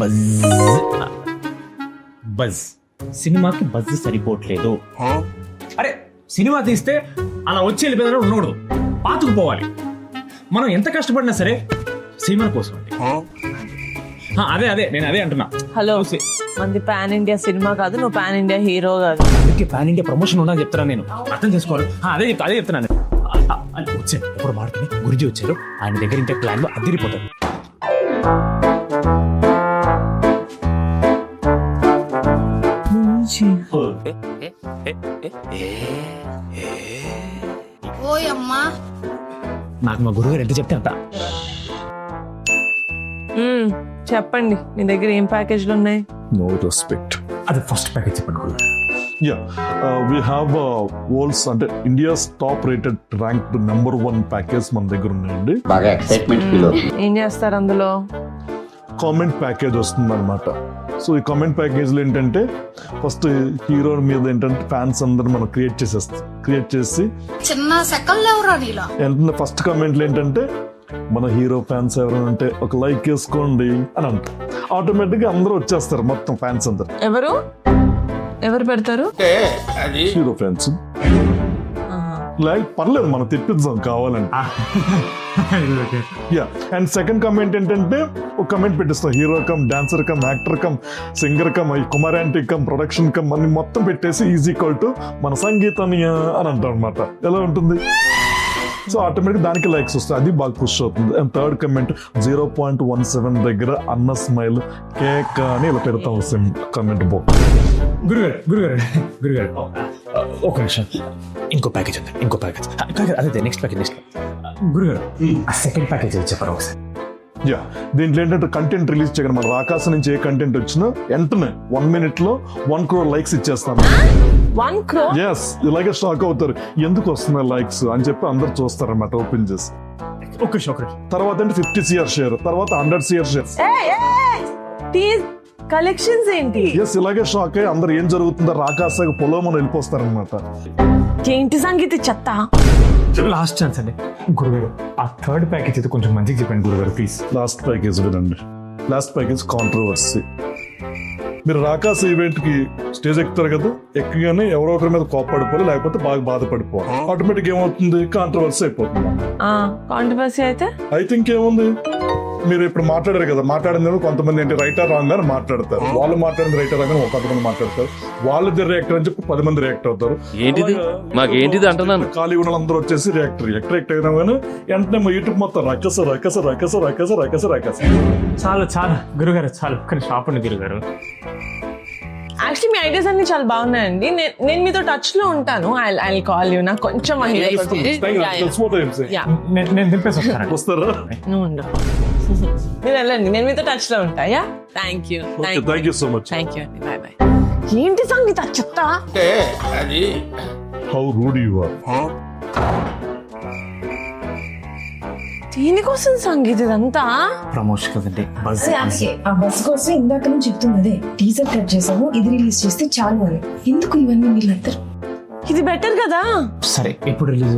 Buzz buzz సినిమాకి buzz సరిపోవట్లేదు. అరే సినిమా తీస్తే అలా వచ్చి వెళ్ళిపోయిన ఉండకూడదు, పాతుకుపోవాలి. మనం ఎంత కష్టపడినా సరే సినిమా కోసం అండి. అదే నేను అదే అంటున్నా. హలో, మంది పాన్ ఇండియా సినిమా కాదు, నువ్వు పాన్ ఇండియా హీరో కాదు. అందుకే పాన్ ఇండియా ప్రమోషన్ ఉందని చెప్తాను నేను, అర్థం చేసుకోవాలి. అదే చెప్తున్నాను. వచ్చాను ఎప్పుడు మాడుతుంది, గురుజీ వచ్చారు, ఆయన దగ్గర ఇంటే ప్లాన్ లో అదిరిపోతారు. నాకు మా గురుగారు ఎంత చెప్తే అంత. చెప్పండి, మీ దగ్గర ఏం ప్యాకేజ్లు ఉన్నాయి? No respect. అది ఫస్ట్ ప్యాకేజ్ చెప్పండి గురుగారు. Yeah, we have world's అంటే India's top rated ranked #1 package మన దగ్గర ఉన్నాయండి. బాగా ఎక్సైట్మెంట్ ఫీల్ అవుతుంది. ఏం చేస్తారు అందులో? కామెంట్ ప్యాకేజ్ వస్తుంది అనమాట. సో ఈ కామెంట్ ప్యాకేజ్లో ఏంటంటే ఫస్ట్ హీరో మీద ఏంటంటే ఫ్యాన్స్ అందరు మనం క్రియేట్ చేసి చిన్న సెకండ్ ఎవరా నీలా ఏంటంటే ఫస్ట్ కామెంట్లు ఏంటంటే మన హీరో ఫ్యాన్స్ ఎవరైనా ఉంటే ఒక లైక్ వేసుకోండి అని అంటారు. ఆటోమేటిక్గా అందరూ వచ్చేస్తారు, మొత్తం ఫ్యాన్స్ అందరు. ఎవరు పెడతారు? Hero fans. లైక్ పర్లేదు, మనం తెప్పిద్దాం కావాలంటే. యా, అండ్ సెకండ్ కామెంట్ ఏంటంటే ఒక కమెంట్ పెట్టిస్తాం, hero cum dancer cum actor cum singer cum కుమారాంటి కమ్ ప్రొడక్షన్ కమ్ అని మొత్తం పెట్టేసి ఈజ్ ఈక్వల్ టు మన సంగీతాన్ని అని అంటాం అనమాట. ఎలా ఉంటుంది? సో ఆటోమేటిక్ దానికి లైక్స్ వస్తాయి, అది బాగా పుష్ అవుతుంది. అండ్ థర్డ్ కమెంట్ 0.17 దగ్గర అన్న స్మైల్ కేక్ అని ఇలా పెడతాం కమెంట్ బాక్స్. గురుగారు ఒక నిమిషం, ఇంకో ప్యాకేజ్ ఉంది, ఇంకో ప్యాకేజ్. అదే నెక్స్ట్ ప్యాకేజ్. గురుగారు ఆ సెకండ్ ప్యాకేజ్ చెప్పారు ఒకసారి. యా, దీంట్లో ఏంటంటే కంటెంట్ రిలీజ్ చేయగానే మన రాకాశ నుంచి ఏ కంటెంట్ వచ్చినా వెంటనే 1 minute లో 1 crore లైక్స్ ఇచ్చేస్తాను. 1 crore? ఎస్, ఇలాగే షాక్ అవుతారు, ఎందుకు వస్తున్నాయి లైక్స్ అని చెప్పి అందరు చూస్తారు అన్నమాట ఓపెన్ చేసి. తర్వాత అంటే 50 crore షేర్, తర్వాత 100 crore షేర్. కలెక్షన్స్ ఏంటి? ఎస్, ఇలాగే షాక్ అయ్యి అందరు ఏం జరుగుతుందో రాకాశ పొలం వెళ్ళిపోస్తారు అనమాట. ఏంటి సంగీత చెత్త? లాస్ట్ ఛాన్స్ అండి గురుగారు, ఆ థర్డ్ ప్యాకేజ్ అయితే కొంచెం మంచిగా చెప్పండి గురుగారు ప్లీజ్. లాస్ట్ ప్యాకేజ్ వినండి. Last package controversy. మీరు రాకాశ ఈవెంట్ కి స్టేజ్ ఎక్కుతారు కదా, ఎక్కగానే ఎవరో ఒకరి మీద కోప్పడిపోవాలి, లేకపోతే బాగా బాధపడిపోవాలి. ఆటోమేటిక్ ఏమవుతుంది, కాంట్రవర్సీ అయిపోతుంది. కాంట్రవర్సీ అయితే ఇంకేముంది, మీరు ఇప్పుడు మాట్లాడారు కదా, మాట్లాడింది కొంతమంది ఏంటి రైట్ ఆర్ రాంగ్ అని మాట్లాడతారు, వాళ్ళు మాట్లాడింది రైట్ ఆర్ రాంగ్ అని కొంతమంది మాట్లాడతారు, వాళ్ళది రియాక్టర్ అని చెప్పి 10 మంది రియాక్ట్ అవుతారు. ఏంటిది మాకేంటిది అంటున్నాను. ఖాళీ ఉన్న అందరూ వచ్చేసి రియాక్టర్ అయినా కానీ వెంటనే మా యూట్యూబ్ మొత్తం రకస. చాలు గురుగారు, చాలు. కానీ షాప్ ఉంది గురుగారు. యాక్చువల్లీ మీ ఐడియాస్ అన్ని చాలా బాగున్నాయండి. నేను మీతో టచ్ లో ఉంటాను. I call you. నాకు కొంచెం నేను దింపేసి వస్తాను. వస్తారా? మీరు వెళ్ళండి, నేను మీతో టచ్ లో ఉంటా. Yeah, thank you so much. Thank you అండి, బాయ్ బాయ్. ఏంటి సంగీత చెత్త? How rude you are. దీనికోసం సంగీత ఇదంతా ప్రమోషన్ కదండి. ఆ బస్ కోసం ఇందాక నుంచి చెప్తున్నదే, టీజర్ కట్ చేసాము, ఇది రిలీజ్ చేస్తే చాలు అని. ఎందుకు ఇవన్నీ వీళ్ళందరూ? ఇది బెటర్ కదా. సరే, ఎప్పుడు రిలీజ్?